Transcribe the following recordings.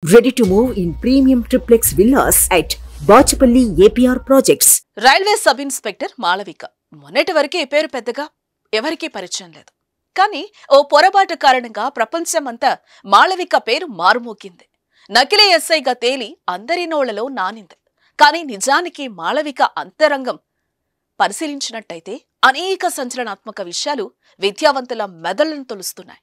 Ready to move in premium triplex villas at Bachapalli APR projects. Railway sub inspector Malavika మొన్నటి వరకే పేరు పెద్దగా ఎవరికీ పరిచయం లేదు. కానీ ఓ పొరపాటు కారణంగా ప్రపంచమంతా మాళవిక పేరు మారుమోగింది. నకిలీ ఎస్ఐగా తేలి అందరి నోళ్లలో నానింది. కానీ నిజానికి మాళవిక అంతరంగం పరిశీలించినట్టయితే అనేక సంచలనాత్మక విషయాలు విద్యావంతుల మెదళ్లను తొలుస్తున్నాయి.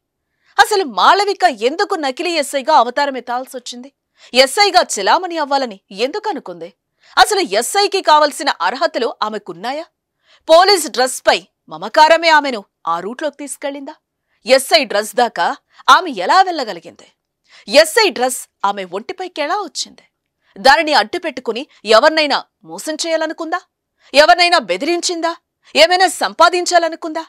అసలు మాళవిక ఎందుకు నకిలీ ఎస్ఐగా అవతారం ఎత్తాల్సి వచ్చింది? ఎస్ఐగా చెలామణి అవ్వాలని ఎందుకు అనుకుంది? అసలు ఎస్ఐకి కావలసిన అర్హతలు ఆమెకున్నాయా? పోలీస్ డ్రెస్ పై మమకారమే ఆమెను ఆ రూట్లోకి తీసుకెళ్లిందా? ఎస్ఐ డ్రెస్ దాకా ఆమె ఎలా వెళ్ళగలిగింది? ఎస్ఐ డ్రెస్ ఆమె ఒంటిపైకి ఎలా వచ్చింది? దానిని అడ్డు పెట్టుకుని ఎవరినైనా మోసం చేయాలనుకుందా? ఎవరినైనా బెదిరించిందా? ఏమైనా సంపాదించాలనుకుందా?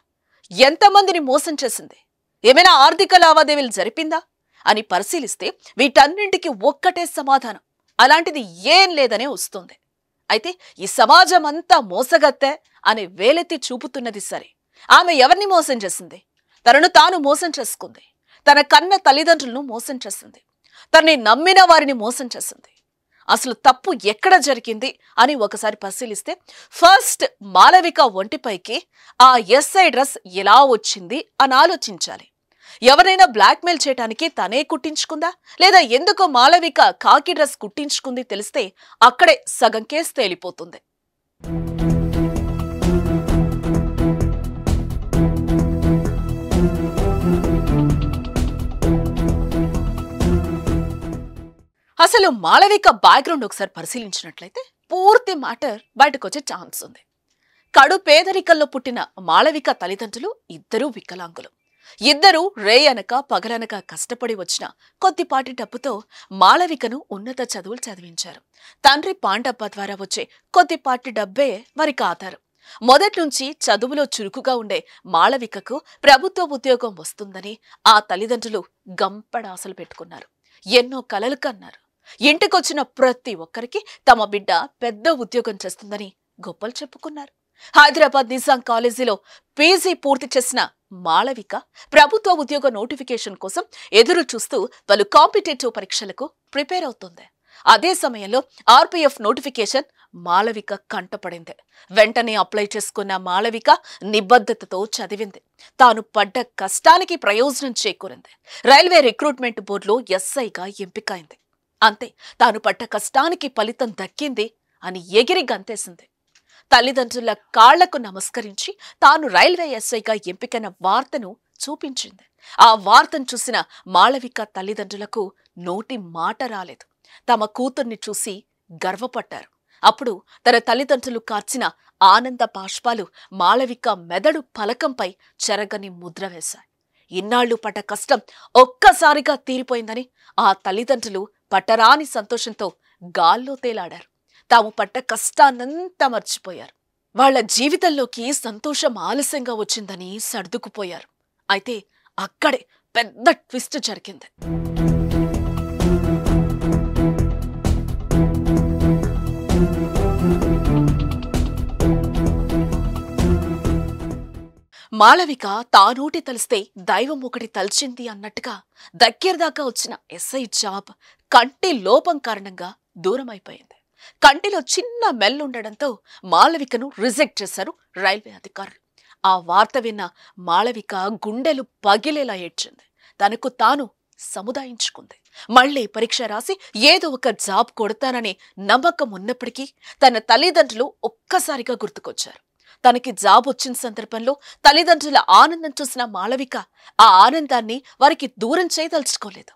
ఎంతమందిని మోసం చేసింది? ఏమైనా ఆర్థిక లావాదేవీలు జరిపిందా అని పరిశీలిస్తే వీటన్నింటికి ఒక్కటే సమాధానం, అలాంటిది ఏం లేదనే వస్తుంది. అయితే ఈ సమాజం అంతా మోసగత్తె అని వేలెత్తి చూపుతున్నది సరే, ఆమె ఎవరిని మోసం చేసింది? తనను తాను మోసం చేసుకుంది. తన కన్న తల్లిదండ్రులను మోసం చేసింది. తనని నమ్మిన వారిని మోసం చేసింది. అసలు తప్పు ఎక్కడ జరిగింది అని ఒకసారి పరిశీలిస్తే ఫస్ట్ మాళవిక ఒంటిపైకి ఆ ఎస్ఐ డ్రెస్ ఎలా వచ్చింది అని ఆలోచించాలి. ఎవరైనా బ్లాక్మెయిల్ చేయడానికి తనే కుట్టించుకుందా, లేదా ఎందుకో మాళవిక కాకి డ్రెస్ కుట్టించుకుంది తెలిస్తే అక్కడే సగం కేసు తేలిపోతుంది. అసలు మాళవిక బ్యాక్గ్రౌండ్ ఒకసారి పరిశీలించినట్లయితే పూర్తి మ్యాటర్ బయటకొచ్చే ఛాన్స్ ఉంది. కడు పేదరికల్లో పుట్టిన మాళవిక తల్లిదండ్రులు ఇద్దరూ వికలాంగులు. ఇద్దరూ రేయనక పగలనక కష్టపడి వచ్చిన కొద్దిపాటి డబ్బుతో మాళవికను ఉన్నత చదువులు చదివించారు. తండ్రి పాండప్ప ద్వారా వచ్చే కొద్దిపాటి డబ్బే వారికి ఆధారం. మొదట్నుంచి చదువులో చురుకుగా ఉండే మాళవికకు ప్రభుత్వ ఉద్యోగం వస్తుందని ఆ తల్లిదండ్రులు గంపడాసలు పెట్టుకున్నారు. ఎన్నో కలలు కన్నారు. ఇంటికొచ్చిన ప్రతి ఒక్కరికి తమ బిడ్డ పెద్ద ఉద్యోగం చేస్తుందని గొప్పలు చెప్పుకున్నారు. హైదరాబాద్ నిజాం కాలేజీలో పీజీ పూర్తి చేసిన మాళవిక ప్రభుత్వ ఉద్యోగ నోటిఫికేషన్ కోసం ఎదురు చూస్తూ పలు కాంపిటేటివ్ పరీక్షలకు ప్రిపేర్ అవుతుంది. అదే సమయంలో ఆర్పీఎఫ్ నోటిఫికేషన్ మాళవిక కంటపడింది. వెంటనే అప్లై చేసుకున్న మాళవిక నిబద్ధతతో చదివింది. తాను పడ్డ కష్టానికి ప్రయోజనం చేకూరింది. రైల్వే రిక్రూట్మెంట్ బోర్డులో ఎస్ఐగా ఎంపికైంది. అంతే, తాను పడ్డ కష్టానికి ఫలితం దక్కింది అని ఎగిరి గంతేసింది. తల్లిదండ్రుల కాళ్లకు నమస్కరించి తాను రైల్వే ఎస్ఐగా ఎంపికైన వార్తను చూపించింది. ఆ వార్తను చూసిన మాళవిక తల్లిదండ్రులకు నోటి మాట రాలేదు. తమ కూతుర్ని చూసి గర్వపడ్డారు. అప్పుడు తన తల్లిదండ్రులు కార్చిన ఆనంద బాష్పాలు మాళవిక మెదడు పలకంపై చెరగని ముద్ర వేశాయి. ఇన్నాళ్లు పడ్డ కష్టం ఒక్కసారిగా తీరిపోయిందని ఆ తల్లిదండ్రులు పట్టరాని సంతోషంతో గాల్లో తేలాడారు. తాము పడ్డ కష్టాన్నంతా మర్చిపోయారు. వాళ్ల జీవితంలోకి సంతోషం ఆలస్యంగా వచ్చిందని సర్దుకుపోయారు. అయితే అక్కడే పెద్ద ట్విస్ట్ జరిగింది. మాళవిక తానోటి తలిస్తే దైవం ఒకటి తలిచింది అన్నట్టుగా దగ్గరదాకా వచ్చిన ఎస్ఐ జాబ్ కంటి లోపం కారణంగా దూరమైపోయింది. కంటిలో చిన్న మెల్లుండడంతో మాళవికను రిజెక్ట్ చేశారు రైల్వే అధికారులు. ఆ వార్త విన్న మాళవిక గుండెలు పగిలేలా ఏడ్చింది. తనకు తాను సముదాయించుకుంది. మళ్లీ పరీక్ష రాసి ఏదో ఒక జాబ్ కొడతాననే నమ్మకం ఉన్నప్పటికీ తన తల్లిదండ్రులు ఒక్కసారిగా గుర్తుకొచ్చారు. తనకి జాబ్ వచ్చిన సందర్భంలో తల్లిదండ్రుల ఆనందం చూసిన మాళవిక ఆ ఆనందాన్ని వారికి దూరం చేయదలుచుకోలేదు.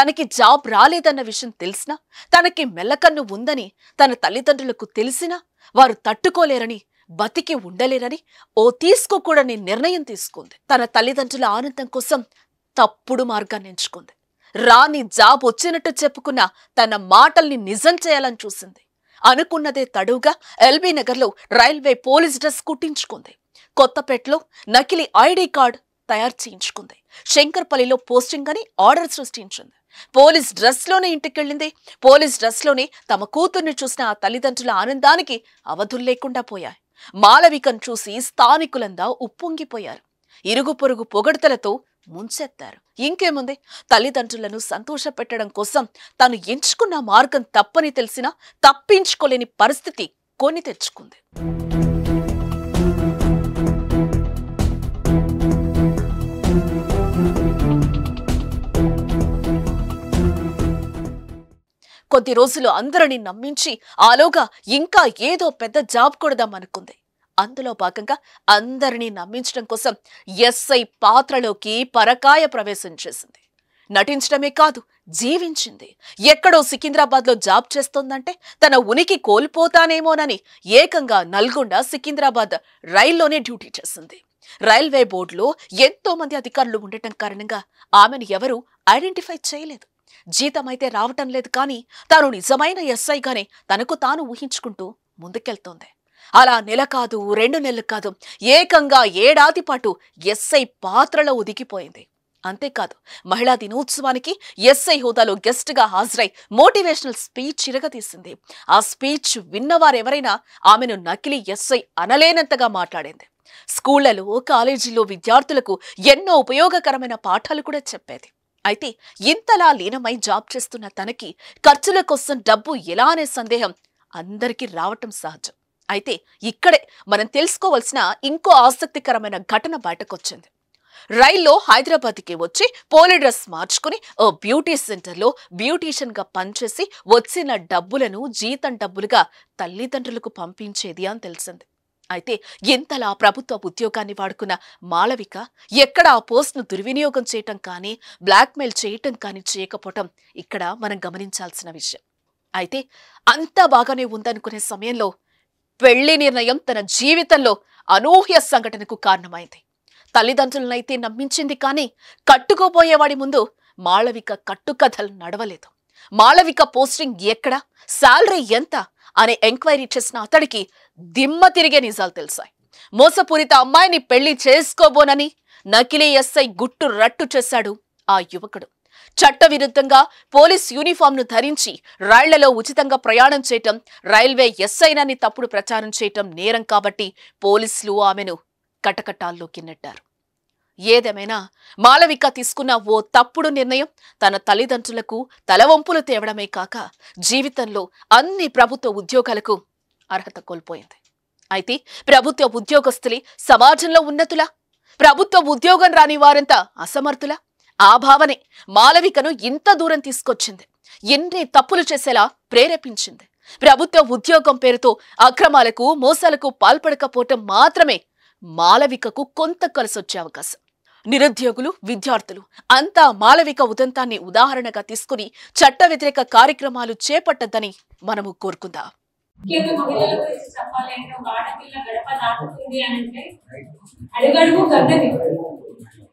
తనకి జాబ్ రాలేదన్న విషయం తెలిసినా, తనకి మెల్లకన్ను ఉందని తన తల్లిదండ్రులకు తెలిసినా వారు తట్టుకోలేరని, బతికి ఉండలేరని ఓ తీసుకోకూడని నిర్ణయం తీసుకుంది. తన తల్లిదండ్రుల ఆనందం కోసం తప్పుడు మార్గాన్ని ఎంచుకుంది. రాని జాబ్ వచ్చినట్టు చెప్పుకున్న తన మాటల్ని నిజం చేయాలని చూసింది. అనుకున్నదే తడువుగా ఎల్బీ నగర్లో రైల్వే పోలీస్ డ్రెస్ కుట్టించుకుంది. కొత్తపేటలో నకిలీ ఐడి కార్డ్ తయారు చేయించుకుంది. శంకర్పల్లిలో పోస్టింగ్ అని ఆర్డర్ సృష్టించింది. పోలీస్ డ్రెస్లోనే ఇంటికెళ్ళింది. పోలీస్ డ్రెస్లోనే తమ కూతుర్ని చూసిన ఆ తల్లిదండ్రుల ఆనందానికి అవధులు లేకుండా పోయాయి. మాళవికను చూసి స్థానికులందా ఉప్పొంగిపోయారు. ఇరుగు పొరుగు పొగడ్తలతో ముంచెత్తారు. ఇంకేముంది, తల్లిదండ్రులను సంతోష పెట్టడం కోసం తాను ఎంచుకున్న మార్గం తప్పని తెలిసినా తప్పించుకోలేని పరిస్థితి కొని తెచ్చుకుంది. కొద్ది రోజులు అందరినీ నమ్మించి ఆలోగా ఇంకా ఏదో పెద్ద జాబ్ కొడదామనుకుంది. అందులో భాగంగా అందరినీ నమ్మించడం కోసం ఎస్ఐ పాత్రలోకి పరకాయ ప్రవేశం చేసింది. నటించడమే కాదు, జీవించింది. ఎక్కడో సికింద్రాబాద్లో జాబ్ చేస్తోందంటే తన ఉనికి కోల్పోతానేమోనని ఏకంగా నల్గొండ సికింద్రాబాద్ రైల్లోనే డ్యూటీ చేసింది. రైల్వే బోర్డులో ఎంతో మంది అధికారులు ఉండటం కారణంగా ఆమెను ఎవరూ ఐడెంటిఫై చేయలేదు. జీతమైతే రావటం లేదు, కానీ తాను నిజమైన ఎస్ఐగానే తనకు తాను ఊహించుకుంటూ ముందుకెళ్తోంది. అలా నెల కాదు, 2 నెలలు కాదు, ఏకంగా ఏడాది పాటు ఎస్ఐ పాత్రలో ఒదిగిపోయింది. అంతేకాదు, మహిళా దినోత్సవానికి ఎస్ఐ హోదాలో గెస్ట్ గా హాజరై మోటివేషనల్ స్పీచ్ ఇరగతీసింది. ఆ స్పీచ్ విన్నవారెవరైనా ఆమెను నకిలీ ఎస్ఐ అనలేనంతగా మాట్లాడింది. స్కూళ్లలో, కాలేజీల్లో విద్యార్థులకు ఎన్నో ఉపయోగకరమైన పాఠాలు కూడా చెప్పేది. అయితే ఇంతలా లీనమై జాబ్ చేస్తున్న తనకి ఖర్చుల కోసం డబ్బు ఎలా అనే సందేహం అందరికీ రావటం సహజం. అయితే ఇక్కడే మనం తెలుసుకోవాల్సిన ఇంకో ఆసక్తికరమైన ఘటన బయటకొచ్చింది. రైల్లో హైదరాబాద్కి వచ్చి పోలి డ్రెస్ మార్చుకుని ఓ బ్యూటీ సెంటర్లో బ్యూటీషియన్ గా పనిచేసి వచ్చిన డబ్బులను జీతం డబ్బులుగా తల్లిదండ్రులకు పంపించేది అని తెలిసింది. అయితే ఇంతలా ప్రభుత్వ ఉద్యోగాన్ని వాడుకున్న మాళవిక ఎక్కడ ఆ పోస్ట్ను దుర్వినియోగం చేయటం కానీ, బ్లాక్మెయిల్ చేయటం కానీ చేయకపోవటం ఇక్కడ మనం గమనించాల్సిన విషయం. అయితే అంతా బాగానే ఉందనుకునే సమయంలో పెళ్లి నిర్ణయం తన జీవితంలో అనూహ్య సంఘటనకు కారణమైంది. తల్లిదండ్రులనైతే నమ్మించింది, కానీ కట్టుకోబోయేవాడి ముందు మాళవిక కట్టుకథలు నడవలేదు. మాళవిక పోస్టింగ్ ఎక్కడ, శాలరీ ఎంత అనే ఎంక్వైరీ చేసిన అతడికి దిమ్మ తిరిగే నిజాలు తెలిసాయి. మోసపూరిత అమ్మాయిని పెళ్లి చేసుకోబోనని నకిలీ ఎస్ఐ గుట్టు రట్టు చేశాడు ఆ యువకుడు. చట్టవిరుద్ధంగా పోలీస్ యూనిఫామ్ను ధరించి రైళ్లలో ఉచితంగా ప్రయాణం చేయటం, రైల్వే ఎస్ఐనని తప్పుడు ప్రచారం చేయటం నేరం కాబట్టి పోలీసులు ఆమెను కటకటాల్లోకి నెట్టారు. ఏదేమైనా మాళవిక తీసుకున్న ఓ తప్పుడు నిర్ణయం తన తల్లిదండ్రులకు తలవంపులు తేవడమే కాక జీవితంలో అన్ని ప్రభుత్వ ఉద్యోగాలకు అర్హత కోల్పోయింది. అయితే ప్రభుత్వ ఉద్యోగస్తులే సమాజంలో ఉన్నతులా, ప్రభుత్వ ఉద్యోగం రాని వారంతా అసమర్థులా? ఆ భావనే మాళవికను ఇంత దూరం తీసుకొచ్చింది, ఎన్ని తప్పులు చేసేలా ప్రేరేపించింది. ప్రభుత్వ ఉద్యోగం పేరుతో అక్రమాలకు, మోసాలకు పాల్పడకపోవటం మాత్రమే మాళవికకు కొంత కలిసొచ్చే అవకాశం. నిరుద్యోగులు, విద్యార్థులు అంతా మాళవిక ఉదంతాన్ని ఉదాహరణగా తీసుకుని చట్ట వ్యతిరేక కార్యక్రమాలు చేపట్టద్దని మనము కోరుకుందాం.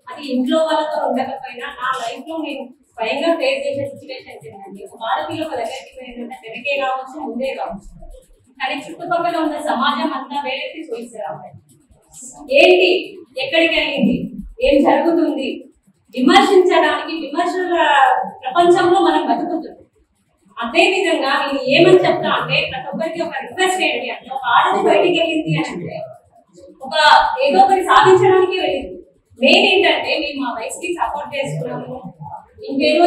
అది ఇంట్లో వాళ్ళతో ఉండకపోయినా నా లైఫ్ లో నేను స్వయంగా ఫేస్ చేసే సిచ్యువేషన్స్ ఏంటంటే, ఒక ఆడపిల్ల ఒక దగ్గరికి పోయిందంటే వెనకే కావచ్చు, ముందే కావచ్చు, కానీ చుట్టుపక్కల ఉన్న సమాజం అంతా వేరేసి చూపిస్తారు. ఏంటి, ఎక్కడికి వెళ్ళింది, ఏం జరుగుతుంది, విమర్శించడానికి విమర్శల ప్రపంచంలో మనం బతుకుతుంది. అదే విధంగా నేను ఏమని చెప్తా అంటే, ప్రతి ఒక్కరికి ఒక రిక్వెస్ట్ ఏంటి అంటే, ఒక ఆడది బయటికి వెళ్ళింది అంటే ఒక ఏదో ఒకటి సాధించడానికి వెళ్ళింది. మెయిన్ ఏంటంటే, మేము మా వయసుకి సపోర్ట్ చేస్తున్నాము, ఇంకేదో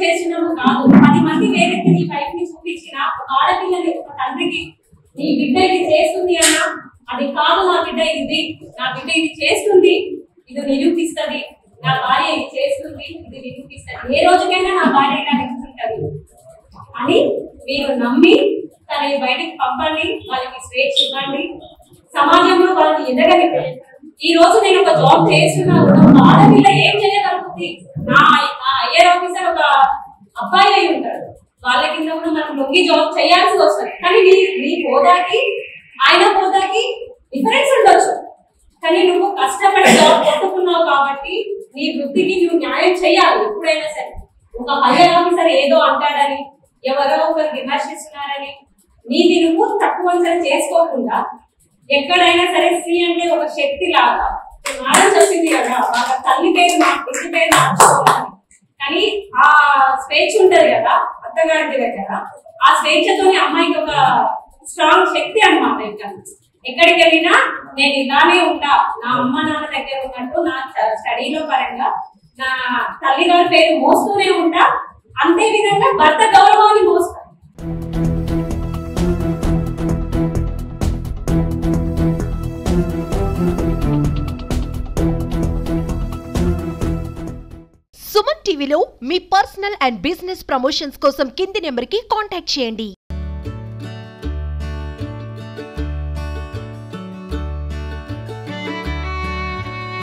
చేస్తున్నాము కాదు. 10 మంది వేరెత్తి నీ వైఫ్ ని చూపించిన ఒక ఆడపిల్లని, ఒక తండ్రికి నీ బిడ్డ ఇది చేస్తుంది అన్నా, అది కాదు నా బిడ్డ ఇది, నా బిడ్డ ఇది చేస్తుంది, ఇది నిరూపిస్తుంది, నా భార్య ఇది చేస్తుంది, ఇది నిరూపిస్తుంది, ఏ రోజుకైనా నా భార్య ఇలా నిలుస్తుంటది అని మీరు నమ్మి తనని బయటికి పంపండి, వాళ్ళకి స్వేచ్ఛ ఇవ్వండి, సమాజంలో వాళ్ళని ఎదగనివ్వండి. ఈ రోజు నేను ఒక జాబ్ చేస్తున్నా కూడా ఒక ఆడపిల్ల ఏం చేయగలుగుతుంది? నా ఐఆర్ ఆఫీసర్ ఒక అబ్బాయి అయి ఉంటాడు, వాళ్ళ కింద కూడా మనం లొంగి జాబ్ చేయాల్సి వస్తుంది. కానీ నీ హోదాకి ఆయన హోదాకి డిఫరెన్స్ ఉండొచ్చు, కానీ నువ్వు కష్టపడి జాబ్ కొట్టుకున్నావు కాబట్టి నీ వృత్తికి నువ్వు న్యాయం చేయాలి. ఎప్పుడైనా సరే ఒక హైయర్ ఆఫీసర్ ఏదో అంటాడని, ఎవరో ఒకరు విమర్శిస్తున్నారని నీది నువ్వు తక్కువ చేసుకోకుండా, ఎక్కడైనా సరే స్త్రీ అంటే ఒక శక్తి లాగా మేడం చెప్పింది కదా, వాళ్ళ తల్లి పేరు ఇంటి పేరు మార్చుకోవాలి, కానీ ఆ స్వేచ్ఛ ఉంటది కదా అత్తగారి దగ్గర, ఆ స్వేచ్ఛతోనే అమ్మాయికి ఒక స్ట్రాంగ్ శక్తి అన్నమాట. ఇంకా ఎక్కడికి వెళ్ళినా నేను ఇలానే ఉంటా, నా అమ్మ నాన్న దగ్గర ఉన్నట్టు నా స్టడీలో పరంగా నా తల్లిగారి పేరు మోస్తూనే ఉంటా, అంతే విధంగా భర్త గౌరవాన్ని మోస్తా. సుమన్ టీవీలో మీ పర్సనల్ అండ్ బిజినెస్ ప్రమోషన్స్ కోసం కింది నెంబర్కి కాంటాక్ట్ చేయండి.